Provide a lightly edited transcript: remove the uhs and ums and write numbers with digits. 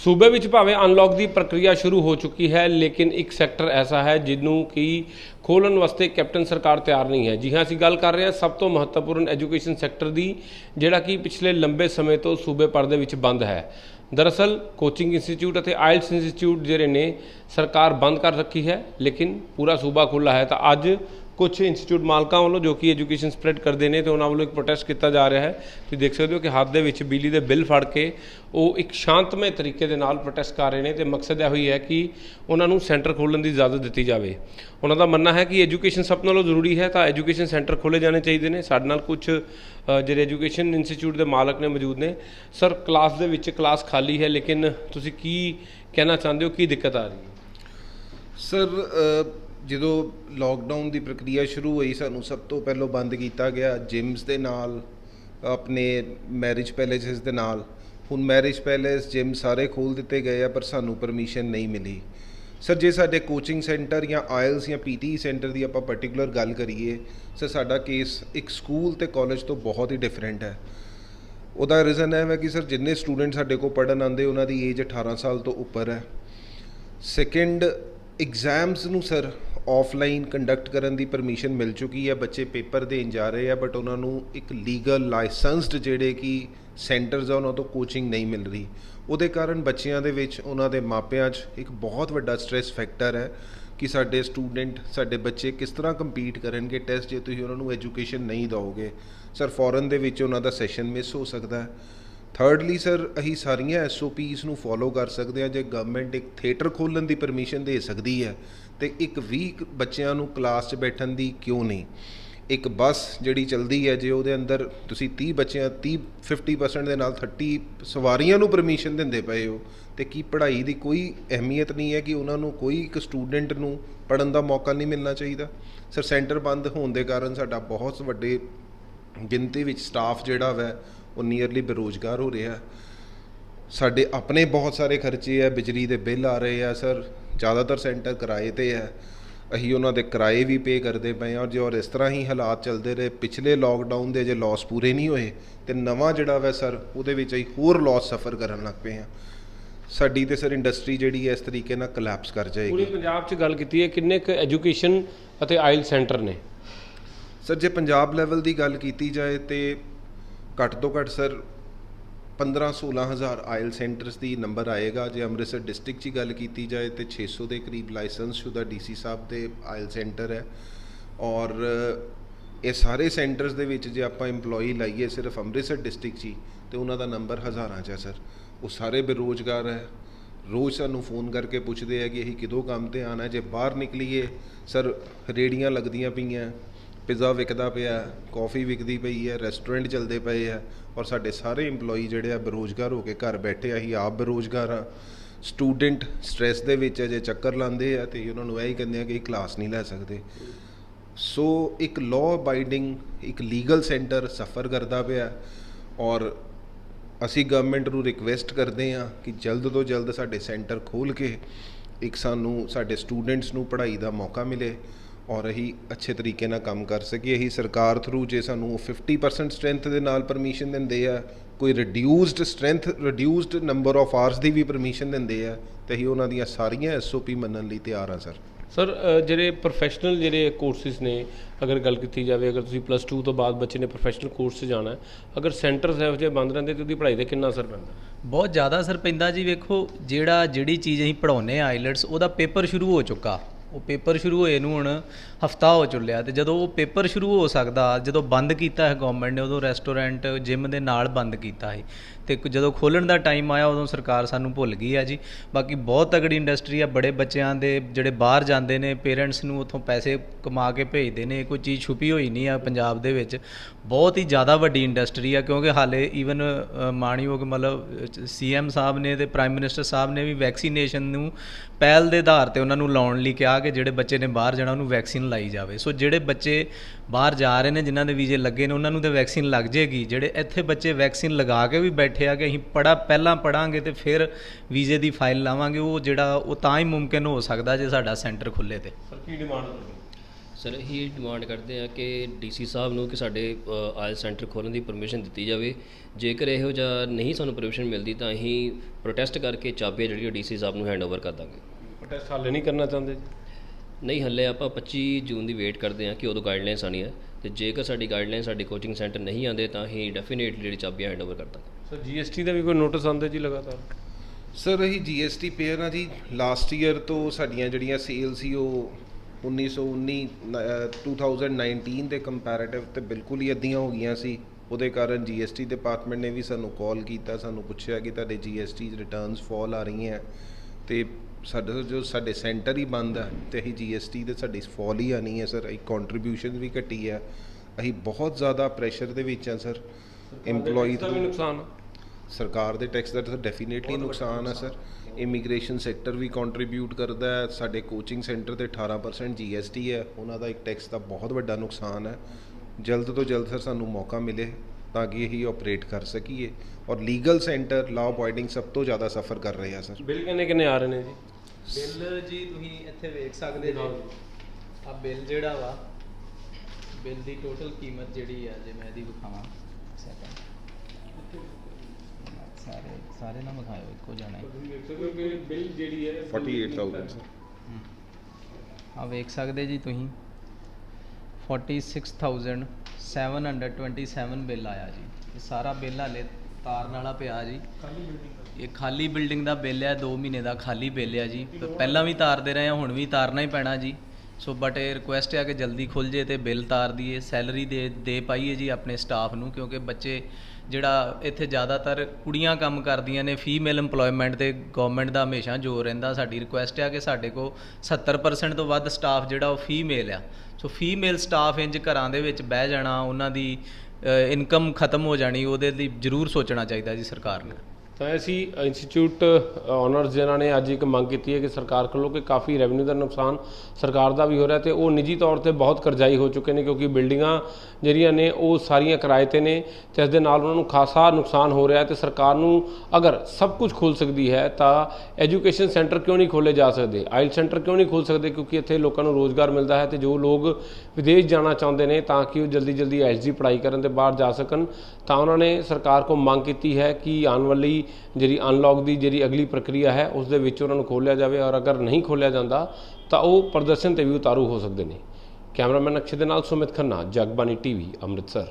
सूबे विच भावें अनलॉक की प्रक्रिया शुरू हो चुकी है, लेकिन एक सैक्टर ऐसा है जिन्हों की खोलन वास्ते कैप्टन सरकार तैयार नहीं है। जी हाँ, असीं गल कर रहे हैं सब तो महत्वपूर्ण एजुकेशन सैक्टर की, जिहड़ा कि पिछले लंबे समय तो सूबे भर दे विच बंद है। दरअसल कोचिंग इंस्टीट्यूट और आइल्स इंस्टीट्यूट जिहड़े ने सरकार बंद कर रखी है, लेकिन पूरा सूबा खुला है। तो अज कुछ इंस्टीट्यूट मालकों वालों जो कि एजुकेशन स्प्रैड करते हैं, तो उन्होंने वालों एक प्रोटेस्ट किया जा रहा है। तुम देख सकते हो कि हाथ के बिजली के बिल फड़ के वो एक शांतमय तरीके के नाल प्रोटेस्ट कर रहे हैं। तो मकसद यह ही है कि उन्होंने सेंटर खोलने की इजाजत दी जाए। उन्होंने मनना है कि एजुकेशन सब नालों जरूरी है, तो एजुकेशन सेंटर खोले जाने चाहिए ने। साडे नाल कुछ जो एजुकेशन इंस्टीट्यूट के मालक ने मौजूद ने। सर, क्लास खाली है, लेकिन तुसीं की कहना चाहते हो, की दिक्कत आ रही है? सर, जो लॉकडाउन की प्रक्रिया शुरू हुई, सानू सब तो पहलों बंद किया गया जिम्स के नाल, अपने मैरिज पैलेसिस के नाल। हुण मैरिज पैलेस जिम सारे खोल दिते गए, पर सानू परमिशन नहीं मिली। सर, जे साडे कोचिंग सेंटर या आयल्स या पीटी सेंटर की आपां पर्टिकुलर गल करिए, सर साडा केस एक स्कूल ते कॉलेज तो बहुत ही डिफरेंट है। उसका रीज़न है कि सर जिन्ने स्टूडेंट साडे को पढ़न आते उन्हां दी एज 18 साल तो उपर है। सैकेंड, एग्जाम्स नूं सर ऑफलाइन कंडक्ट करने की परमिशन मिल चुकी है, बच्चे पेपर देन जा रहे हैं, बट उन्होंने एक लीगल लाइसेंसड जेडे कि सेंटर्स आ उन्होंने तो कोचिंग नहीं मिल रही। उहदे कारण बच्चों के विच उन्हां दे मापिਆਂ 'ਚ एक बहुत वड्डा स्ट्रैस फैक्टर है कि साडे स्टूडेंट साडे बच्चे किस तरह कंपीट करेंगे टैसट जे तुसीं उन्हां नूं एजुकेशन नहीं दोगे। सर, फॉरन दे विच उन्हां दा सैशन मिस हो सकता है। थर्डली सर, अही सारियां SOPs नूं फॉलो कर सकते हैं। जे गवर्नमेंट एक थिएटर खोलने की परमिशन दे सकती है, तो एक वीक बच्चों नूं क्लास 'ਚ बैठन की क्यों नहीं? एक बस जिहड़ी चलती है, जे उहदे अंदर तुसीं 30 बच्चों 50% दे नाल 30 सवारियां नूं परमिशन दिंदे पए हो, तो की पढ़ाई की कोई अहमियत नहीं है कि उन्होंने कोई एक स्टूडेंट नूं पढ़न का मौका नहीं मिलना चाहिए? सर, सेंटर बंद होने के कारण साडा बहुत वड्डे गिनती विच स्टाफ जिहड़ा वै वो नीयरली बेरोजगार हो रहा है। साडे अपने बहुत सारे खर्चे है, बिजली के बिल आ रहे हैं। सर, ज़्यादातर सेंटर किराए पर है, अही उन्होंने किराए भी पे करते पे हैं। और जो और इस तरह ही हालात चलते रहे, पिछले लॉकडाउन के जो लॉस पूरे नहीं होए, तो नवा जिहड़ा वै सर उहदे विच असीं होर लॉस सफ़र करन लग पे हैं। साडी ते सर इंडस्ट्री जिहड़ी है इस तरीके नाल कोलैप्स कर जाएगी। पूरे पंजाब 'च गल कीती है, किन्ने क एजुकेशन अते आइल सेंटर ने? सर, जे पंजाब लैवल की गल की जाए तो घट तो घट सर 15-16 हज़ार आयल सेंटर्स की नंबर आएगा। जो अमृतसर डिस्ट्रिक्ट की गल की जाए तो 600 के करीब लाइसेंस शुदा DC साहब के आयल सेंटर है। और ये सारे सेंटर्स दे विच जे आपां इंपलॉई लाइए सिर्फ अमृतसर डिस्ट्रिक्ट ही, तो उन्होंने नंबर हज़ारां च है। सर, वो सारे बेरोजगार है। रोज़ सानू फोन करके पूछते हैं कि असीं किदों काम ते आना है। जे बाहर निकलीए सर, रेहड़ियां लगदियां पईयां, पिज़्ज़ा विकदा पिया, कॉफ़ी विकदी पई है, रेस्टोरेंट चलते पे है, और साडे सारे इंपलॉई जिहड़े आ बेरोजगार होकर घर बैठे। असीं आप बेरोजगार हाँ। स्टूडेंट स्ट्रैस दे विच जे चक्कर लाते हैं, तो उन्होंने यही कहते हैं कि क्लास नहीं लै सकते। सो एक लॉ अबाइडिंग एक लीगल सेंटर सफ़र करता पिया, और असी गवर्नमेंट नूं रिक्वेस्ट करते हैं कि जल्द तो जल्द साडे सेंटर खोल के एक सानू साडे स्टूडेंट्स नूं पढ़ाई का मौका मिले, और अही अच्छे तरीके नाल काम कर सकी। अही सरकार थ्रू जे सानू 50% स्ट्रेंथ दे नाल परमिशन दिंदे आ, कोई reduced strength reduced number of hours की भी परमिशन दिंदे आ, तो अही उन्हां दियां सारियां SOP मनण लई तैयार हाँ। सर, ਜਿਹੜੇ प्रोफैशनल ਜਿਹੜੇ कोर्सिस ने, अगर गल की जाए, अगर तुसीं +2 तो बाद बच्चे ने प्रोफैशनल कोर्स 'ਚ जाना है, अगर सेंटर्स ਇਹੋ ਜਿਹੇ बंद रहते तो उसकी पढ़ाई का कितना असर पैंदा? बहुत ज़्यादा असर पैंदा जी। वेखो, जिहड़ी चीज़ असीं पढ़ाउने आइलट्स, ਉਹਦਾ पेपर शुरू हो चुका। वो पेपर शुरू होए नूं हुण हफ्ता हो चुलिया, तो जदों वो पेपर शुरू हो सकता, जदों बंद किया है गवर्नमेंट ने, उदों रेस्टोरेंट जिम के नाल बंद किया है। तो जदों खोलण का टाइम आया, उदों सरकार सानू भुल गई है जी। बाकी बहुत तगड़ी इंडस्ट्री है, बड़े बच्चों के जिहड़े बाहर जाते हैं, पेरेंट्स नूं उत्थों पैसे कमा के भेजते हैं। कोई चीज़ छुपी हुई नहीं है पंजाब दे विच, बहुत ही ज़्यादा वड्डी इंडस्ट्री है। क्योंकि हाले ईवन माणयोग मतलब CM साहब ने ते प्राइम मिनिस्टर साहब ने भी वैक्सीनेशन नूं पहल के आधार पर उन्होंने लाउण लई कहा कि जिहड़े बच्चे ने बाहर जाना उन्होंने वैक्सीन लाई जाए। सो जिहड़े बच्चे बाहर जा रहे हैं, जिन्हों के वीजे लगे ने, उन्होंने तो वैक्सीन लग जाएगी। जिहड़े इत्थे बच्चे वैक्सीन लगा के भी बैठे आ कि असीं पहलां पढ़ांगे तो फिर वीजे की फाइल लावांगे, वो जिहड़ा वो तां ही मुमकिन हो सकता जे साडा सेंटर खुले। तो सर, की डिमांड? ਸਰ ਇਹੀ ਡਿਮਾਂਡ ਕਰਦੇ ਆ ਕਿ ਡੀਸੀ ਸਾਹਿਬ ਨੂੰ ਕਿ ਸਾਡੇ ਆਇਲ ਸੈਂਟਰ ਖੋਲ੍ਹਣ ਦੀ ਪਰਮਿਸ਼ਨ ਦਿੱਤੀ ਜਾਵੇ। ਜੇਕਰ ਇਹੋ ਜਿਹਾ ਨਹੀਂ ਸਾਨੂੰ ਪਰਮਿਸ਼ਨ ਮਿਲਦੀ ਤਾਂ ਅਸੀਂ ਪ੍ਰੋਟੈਸਟ ਕਰਕੇ ਚਾਬੀਆਂ ਜਿਹੜੀਆਂ ਡੀਸੀ ਸਾਹਿਬ ਨੂੰ ਹੈਂਡਓਵਰ ਕਰ ਦਾਂਗੇ। ਪ੍ਰੋਟੈਸਟ ਹਾਲੇ ਨਹੀਂ ਕਰਨਾ ਚਾਹੁੰਦੇ ਜੀ? ਨਹੀਂ, ਹੱਲੇ ਆਪਾਂ 25 ਜੂਨ ਦੀ ਵੇਟ ਕਰਦੇ ਹਾਂ ਕਿ ਉਦੋਂ ਗਾਈਡਲਾਈਨਸ ਆਉਣੀ ਹੈ, ਅਤੇ ਜੇਕਰ ਸਾਡੀ ਗਾਈਡਲਾਈਨ ਸਾਡੇ ਕੋਚਿੰਗ ਸੈਂਟਰ ਨਹੀਂ ਆਉਂਦੇ ਤਾਂ ਅਸੀਂ ਡੈਫੀਨੇਟਲੀ ਜਿਹੜੀ ਚਾਬੀਆਂ ਹੈਂਡਓਵਰ ਕਰ ਦਾਂਗੇ। ਸਰ ਜੀਐਸਟੀ ਦਾ ਵੀ ਕੋਈ ਨੋਟਿਸ ਆਉਂਦੇ ਜੀ ਲਗਾਤਾਰ? ਸਰ ਅਸੀਂ GST ਪੇਅਰ ਆ ਜੀ। ਲਾਸਟ ਈਅਰ ਤੋਂ ਸਾਡੀਆਂ ਜਿਹੜੀਆਂ ਸੇਲ ਸੀ ਉਹ 2019 ਦੇ ਕੰਪੈਰੇਟਿਵ ਤੇ ਬਿਲਕੁਲ ਹੀ ਅੱਧੀਆਂ ਹੋ ਗਈਆਂ ਸੀ। ਉਹਦੇ ਕਾਰਨ GST ਡਿਪਾਰਟਮੈਂਟ ਨੇ ਵੀ ਸਾਨੂੰ ਕਾਲ ਕੀਤਾ, ਸਾਨੂੰ ਪੁੱਛਿਆ ਕਿ ਤੁਹਾਡੇ GST ਰਿਟਰਨਸ ਫਾਲ ਆ ਰਹੀਆਂ ਤੇ ਸਾਡੇ ਸੈਂਟਰ ਹੀ ਬੰਦ ਹੈ ਤੇ ਅਸੀਂ GST ਤੇ ਸਾਡੀ ਫਾਲ ਹੀ ਆਣੀ ਹੈ ਸਰ। ਇੱਕ ਕੰਟਰੀਬਿਊਸ਼ਨ ਵੀ ਘਟੀ ਹੈ। ਅਸੀਂ ਬਹੁਤ ਜ਼ਿਆਦਾ ਪ੍ਰੈਸ਼ਰ ਦੇ ਵਿੱਚ ਹਾਂ ਸਰ। EMPLOYEE ਦਾ ਵੀ ਨੁਕਸਾਨ? ਸਰਕਾਰ ਦੇ ਟੈਕਸ ਦਾ ਤਾਂ ਡੈਫੀਨੇਟਲੀ ਨੁਕਸਾਨ ਹੈ ਸਰ। ਇਮੀਗ੍ਰੇਸ਼ਨ ਸੈਕਟਰ ਵੀ ਕੰਟਰੀਬਿਊਟ ਕਰਦਾ ਹੈ। ਸਾਡੇ ਕੋਚਿੰਗ ਸੈਂਟਰ ਤੇ 18% GST ਹੈ, ਉਹਨਾਂ ਦਾ ਇੱਕ ਟੈਕਸ ਦਾ ਬਹੁਤ ਵੱਡਾ ਨੁਕਸਾਨ ਹੈ। ਜਲਦ ਤੋਂ ਜਲਦ ਸਰ ਸਾਨੂੰ ਮੌਕਾ ਮਿਲੇ ਤਾਂ ਕਿ ਇਹੀ ਆਪਰੇਟ ਕਰ ਸਕੀਏ। ਔਰ ਲੀਗਲ ਸੈਂਟਰ ਲਾਅ ਅਬੋਇਡਿੰਗ ਸਭ ਤੋਂ ਜ਼ਿਆਦਾ ਸਫਰ ਕਰ ਰਹੇ ਆ ਸਰ। ਬਿੱਲ ਕਿੰਨੇ ਆ ਰਹੇ ਨੇ ਜੀ? ਬਿੱਲ ਜੀ ਤੁਸੀਂ ਇੱਥੇ ਵੇਖ ਸਕਦੇ ਜੀ। ਆ ਬਿੱਲ ਜਿਹੜਾ ਵਾ, ਬਿੱਲ ਦੀ ਟੋਟਲ ਕੀਮਤ ਜਿਹੜੀ ਆ, ਜੇ ਮੈਂ ਇਹਦੀ ਵਿਖਾਵਾਂ ਸੈਕਿੰਡ, ਸਾਰੇ ਨਾ ਵਿਖਾਇਓ, ਇੱਕੋ ਜਾਣਾ ਹੈ। ਬਿੱਲ ਜਿਹੜੀ ਹੈ 48,000 ਸਰ। ਆ ਵੇਖ ਸਕਦੇ ਜੀ ਤੁਸੀਂ 46,727 ਬਿੱਲ ਆਇਆ ਜੀ। ਇਹ ਸਾਰਾ ਬਿੱਲ ਹਾਲੇ ਤਾਰਨ ਵਾਲਾ ਪਿਆ ਜੀ। ਇਹ ਖਾਲੀ ਬਿਲਡਿੰਗ ਦਾ ਬਿੱਲ ਹੈ, 2 ਮਹੀਨੇ ਦਾ ਖਾਲੀ ਬਿੱਲ ਹੈ ਜੀ। ਪਹਿਲਾਂ ਵੀ ਤਾਰਦੇ ਰਹੇ ਆ, ਹੁਣ ਵੀ ਤਾਰਨਾ ਹੀ ਪੈਣਾ ਜੀ। ਸੋ ਬਟ ਇਹ ਰਿਕੁਐਸਟ ਹੈ ਕਿ ਜਲਦੀ ਖੁੱਲ੍ਹ ਜੇ ਤੇ ਬਿੱਲ ਤਾਰ ਦਈਏ, ਸੈਲਰੀ ਦੇ ਪਾਈਏ ਜੀ ਆਪਣੇ ਸਟਾਫ ਨੂੰ, ਕਿਉਂਕਿ ਬੱਚੇ ਜਿਹੜਾ ਇੱਥੇ ਜ਼ਿਆਦਾਤਰ ਕੁੜੀਆਂ ਕੰਮ ਕਰਦੀਆਂ ਨੇ। ਫੀਮੇਲ EMPLOYMENT ਤੇ ਗਵਰਨਮੈਂਟ ਦਾ ਹਮੇਸ਼ਾ ਜ਼ੋਰ ਰਹਿੰਦਾ। ਸਾਡੀ ਰਿਕੁਐਸਟ ਹੈ ਕਿ ਸਾਡੇ ਕੋਲ 70% ਤੋਂ ਵੱਧ ਸਟਾਫ ਜਿਹੜਾ ਉਹ ਫੀਮੇਲ ਆ। ਸੋ ਫੀਮੇਲ ਸਟਾਫ ਇੰਜ ਘਰਾਂ ਦੇ ਵਿੱਚ ਬਹਿ ਜਾਣਾ, ਉਹਨਾਂ ਦੀ ਇਨਕਮ ਖਤਮ ਹੋ ਜਾਣੀ, ਉਹਦੇ ਲਈ ਜ਼ਰੂਰ ਸੋਚਣਾ ਚਾਹੀਦਾ ਜੀ ਸਰਕਾਰ ਨੂੰ। ਤਾਂ ਅਸੀਂ ਇੰਸਟੀਚਿਊਟ ਓਨਰਸ ਜਿਨ੍ਹਾਂ ਨੇ ਅੱਜ ਇੱਕ ਮੰਗ ਕੀਤੀ ਹੈ ਕਿ ਸਰਕਾਰ ਕੋਲੋਂ ਕਿ ਕਾਫੀ ਰੈਵਨਿਊ ਦਾ ਨੁਕਸਾਨ ਸਰਕਾਰ ਦਾ ਵੀ ਹੋ ਰਿਹਾ ਤੇ ਉਹ ਨਿੱਜੀ ਤੌਰ ਤੇ ਬਹੁਤ ਕਰਜ਼ਾਈ ਹੋ ਚੁੱਕੇ ਨੇ, ਕਿਉਂਕਿ ਬਿਲਡਿੰਗਾਂ ਜਿਹੜੀਆਂ ਨੇ ਉਹ ਸਾਰੀਆਂ ਕਿਰਾਏ ਤੇ ਨੇ ਤੇ ਇਸ ਦੇ ਨਾਲ ਉਹਨਾਂ ਨੂੰ ਖਾਸਾ ਨੁਕਸਾਨ ਹੋ ਰਿਹਾ। ਤੇ ਸਰਕਾਰ ਨੂੰ ਅਗਰ ਸਭ ਕੁਝ ਖੋਲ੍ਹ ਸਕਦੀ ਹੈ ਤਾਂ ਐਜੂਕੇਸ਼ਨ ਸੈਂਟਰ ਕਿਉਂ ਨਹੀਂ ਖੋਲ੍ਹੇ ਜਾ ਸਕਦੇ, ਆਇਲ ਸੈਂਟਰ ਕਿਉਂ ਨਹੀਂ ਖੋਲ੍ਹ ਸਕਦੇ, ਕਿਉਂਕਿ ਇੱਥੇ ਲੋਕਾਂ ਨੂੰ ਰੋਜ਼ਗਾਰ ਮਿਲਦਾ ਹੈ ਤੇ ਜੋ ਲੋਕ ਵਿਦੇਸ਼ ਜਾਣਾ ਚਾਹੁੰਦੇ ਨੇ ਤਾਂ ਕਿ ਉਹ ਜਲਦੀ ਆਇਲਸ ਦੀ ਪੜ੍ਹਾਈ ਕਰਨ ਤੇ ਬਾਹਰ ਜਾ ਸਕਣ, ਤਾਂ ਉਹਨਾਂ ਨੇ ਸਰਕਾਰ ਕੋਲ ਮੰਗ ਕੀਤੀ ਹੈ ਕਿ ਆਉਣ ਵਾਲੀ ਜਿਹੜੀ ਅਨਲੌਕ ਦੀ ਜਿਹੜੀ ਅਗਲੀ ਪ੍ਰਕਿਰਿਆ ਹੈ ਉਸ ਦੇ ਵਿੱਚ ਉਹਨਾਂ ਨੂੰ ਖੋਲ੍ਹਿਆ ਜਾਵੇ। ਔਰ ਅਗਰ ਨਹੀਂ ਖੋਲ੍ਹਿਆ ਜਾਂਦਾ ਤਾਂ ਉਹ ਪ੍ਰਦਰਸ਼ਨ ਤੇ ਵੀ ਉਤਾਰੂ ਹੋ ਸਕਦੇ ਨੇ। ਕੈਮਰਾਮੈਨ ਅਕਸ਼ੇ ਦੇ ਨਾਲ ਸੁਮਿਤ ਖੰਨਾ, ਜਗਬਾਣੀ TV, ਅੰਮ੍ਰਿਤਸਰ।